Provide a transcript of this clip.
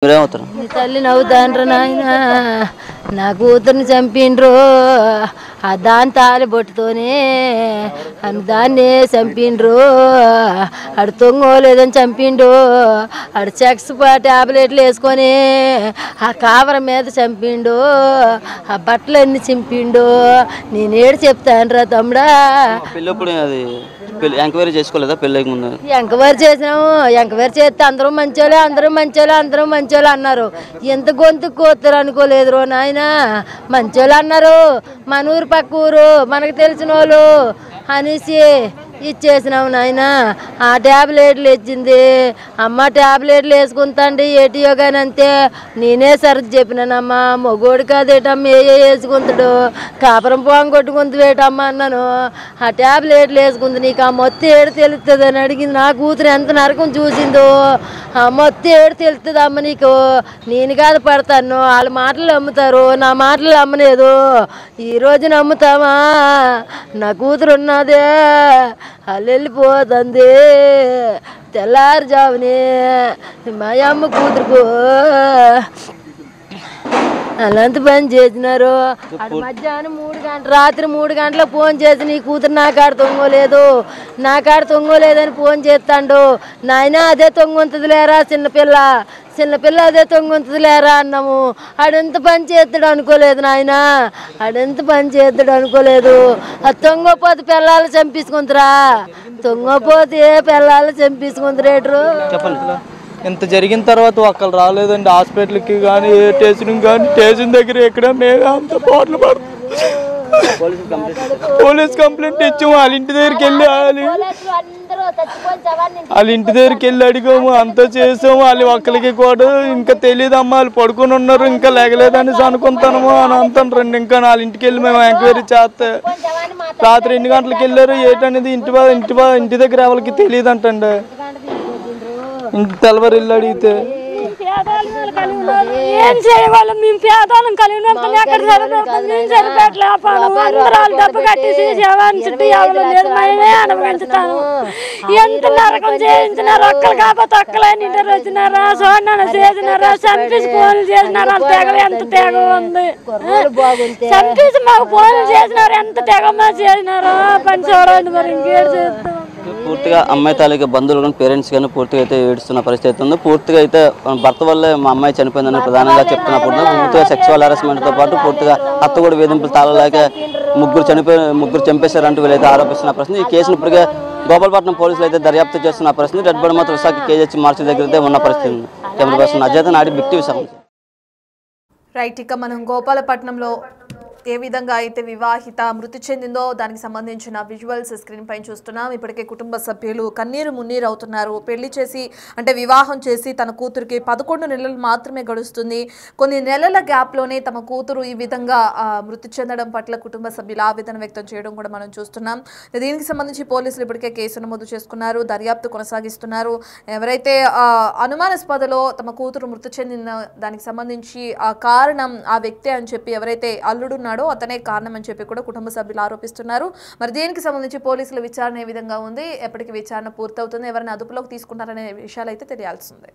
నీ తల్లి నవ్వుతాండ్రు నాయన నా కూతుర్ని చంపిండ్రు దాని తాలి బొట్టుతోనే దాన్ని చంపిండ్రు ఆడు తొంగోలేదని చంపిండు ఆడు చెక్స్ టాబ్లెట్లు వేసుకొని ఆ కావరం మీద చంపిండు ఆ బట్టలన్నీ చింపిండు నేను ఏడు చెప్తాను తమ్ముడా ఎంక్వైరీ చేసుకోలేదా పెళ్ళికి ముందు? ఎంక్వైరీ చేసినాము. ఎంక్వైరీ చేస్తే అందరూ మంచోళ్ళు అన్నారు. ఎంత గొంతు కోతారు అనుకోలేదు రో నాయన. మంచోళ్ళు అన్నారు. మన ఊరు పక్క ఊరు మనకు తెలిసిన వాళ్ళు అనేసి ఇచ్చేసినాము నాయన. ఆ ట్యాబ్లెట్లు ఇచ్చింది అమ్మ. ట్యాబ్లెట్లు వేసుకుంటాండి ఏటియో కానీ అంతే. నేనే సరిగ్గా చెప్పినానమ్మా మొగోడు కాదేటమ్మ వేసుకుంటాడు కాపురం పోంగ కొట్టుకుంటేటమ్మా అన్నాను. ఆ ట్యాబ్లెట్లు వేసుకుంది. నీకు ఆ మొత్తం ఏడు తెలుస్తుంది అని అడిగింది. నా కూతురు ఎంత నరకం చూసిందో. ఆ మొత్తం ఏడు తెలుస్తుంది అమ్మ నీకు. నేను కాదు పడతాను. వాళ్ళ మాటలు అమ్ముతారు, నా మాటలు అమ్మలేదు. ఈరోజు నమ్ముతామా? నా కూతురు ఉన్నదే వాళ్ళు వెళ్ళిపోతుంది. తెల్లారుజామునే మా అమ్మ కూతురుకు అలాంత పని చేసినారు. అది మధ్యాహ్నం 3 గంటలు రాత్రి 3 గంటలకు ఫోన్ చేసి నీ కూతురు నా కాడ తొంగోలేదని ఫోన్ చేస్తాడు. నాయన అదే తొంగుంటుంది లేరా చిన్నపిల్ల అదే తొంగుంటుంది లేరా అన్నాము. ఆడెంత పని చేస్తాడు అనుకోలేదు నాయన. ఆడెంత పని చేస్తాడు అనుకోలేదు. అది తొంగపోతే పిల్లలు చంపించుకుంటారా? తొంగపోతే పిల్లలు చంపించుకుంటారేట్రు. ఇంత జరిగిన తర్వాత ఒక్కరు రాలేదండి హాస్పిటల్కి కానీ ఏ స్టేషన్ కానీ. స్టేషన్ దగ్గర ఎక్కడ మేము అంత పోట్లు పడుతుంది. పోలీస్ కంప్లైంట్ ఇచ్చాము. వాళ్ళ ఇంటి దగ్గరికి వెళ్ళి అడిగాము. అంతా చేసాము. వాళ్ళు ఒక్కరికి కూడా ఇంకా తెలియదమ్మా వాళ్ళు పడుకొని ఉన్నారు ఇంకా లేగలేదని అనుకుంటాము అని అంటారు. ఇంకా వాళ్ళ ఇంటికి వెళ్ళి మేము ఎంక్వైరీ చేస్తే రాత్రి 2 గంటలకు వెళ్ళారు. ఏంటనేది ఇంటి దగ్గర ఎవరికి తెలియదు అంటండి. ఇంటి తెల్లవారు ఇల్లు అడిగితే ఏం చేయవాళ్ళం మేము పేదవాళ్ళం కలిగినంత ఎక్కడ సరిపెట్టలేపాను. డబ్బు కట్టేసి శవాన్ని చుట్టూ ఎవరు లేదు మేమే అనుభవించుతాను. ఎంత నరకం చేయించినారు. ఒక్కలు కాకపోతే ఒక్కలని ఇంటర్ వచ్చినారా చూడన్నా చేసినారా చంపేసి ఫోన్లు చేసినారు. అంత తెగ ఎంత తెగ ఉంది. చంపేసి మాకు ఫోన్లు చేసినారు. ఎంత తెగమ్మా చేసినారో పని చూడండి. మరి ఇంకేడు చేస్తాం. పూర్తిగా అమ్మాయి తాలూకా బంధువులు కానీ పేరెంట్స్ కానీ పూర్తిగా అయితే ఏడుస్తున్న పరిస్థితి ఉంది. పూర్తిగా అయితే భర్త వల్లే మా అమ్మాయి చనిపోయిందని ప్రధానంగా చెప్తున్నప్పుడు పూర్తిగా సెక్సువల్ హరాస్మెంట్తో పాటు పూర్తిగా అత్త కూడా వేధింపులు తాళలేక ముగ్గురు చంపేశారంటూ వీళ్ళైతే ఆరోపిస్తున్న పరిస్థితి. ఈ కేసును ఇప్పటికే గోపాలపట్నం పోలీసులు అయితే దర్యాప్తు చేస్తున్న పరిస్థితి. రెడ్ బడి మాత్రం విశాఖ కేజీహెచ్ మార్చి దగ్గర అయితే ఉన్న పరిస్థితి ఉంది. కెమెరా పర్సన్ అజయ్ నాడి బిగ్ టీవీ విశాఖ. రైట్, ఇక మనం గోపాలపట్నంలో ఏ విధంగా అయితే వివాహిత మృతి చెందిందో దానికి సంబంధించిన విజువల్స్ స్క్రీన్ పైన చూస్తున్నాం. ఇప్పటికే కుటుంబ సభ్యులు కన్నీరు మున్నీరు అవుతున్నారు. పెళ్లి చేసి అంటే వివాహం చేసి తన కూతురికి 11 నెలలు మాత్రమే గడుస్తుంది. కొన్ని నెలల గ్యాప్లోనే తమ కూతురు ఈ విధంగా మృతి చెందడం పట్ల కుటుంబ సభ్యులు ఆవేదన వ్యక్తం చేయడం కూడా మనం చూస్తున్నాం. దీనికి సంబంధించి పోలీసులు ఇప్పటికే కేసు నమోదు చేసుకున్నారు. దర్యాప్తు కొనసాగిస్తున్నారు. ఎవరైతే అనుమానాస్పదలో తమ కూతురు మృతి చెందిన దానికి సంబంధించి ఆ కారణం ఆ వ్యక్తే అని చెప్పి ఎవరైతే అల్లుడు అతనే కారణం అని చెప్పి కూడా కుటుంబ సభ్యులు ఆరోపిస్తున్నారు. మరి దీనికి సంబంధించి పోలీసుల విచారణ ఏ విధంగా ఉంది, ఎప్పటికి విచారణ పూర్తవుతుంది, ఎవరిని అదుపులోకి తీసుకుంటారనే విషయాలు అయితే తెలియాల్సిందే.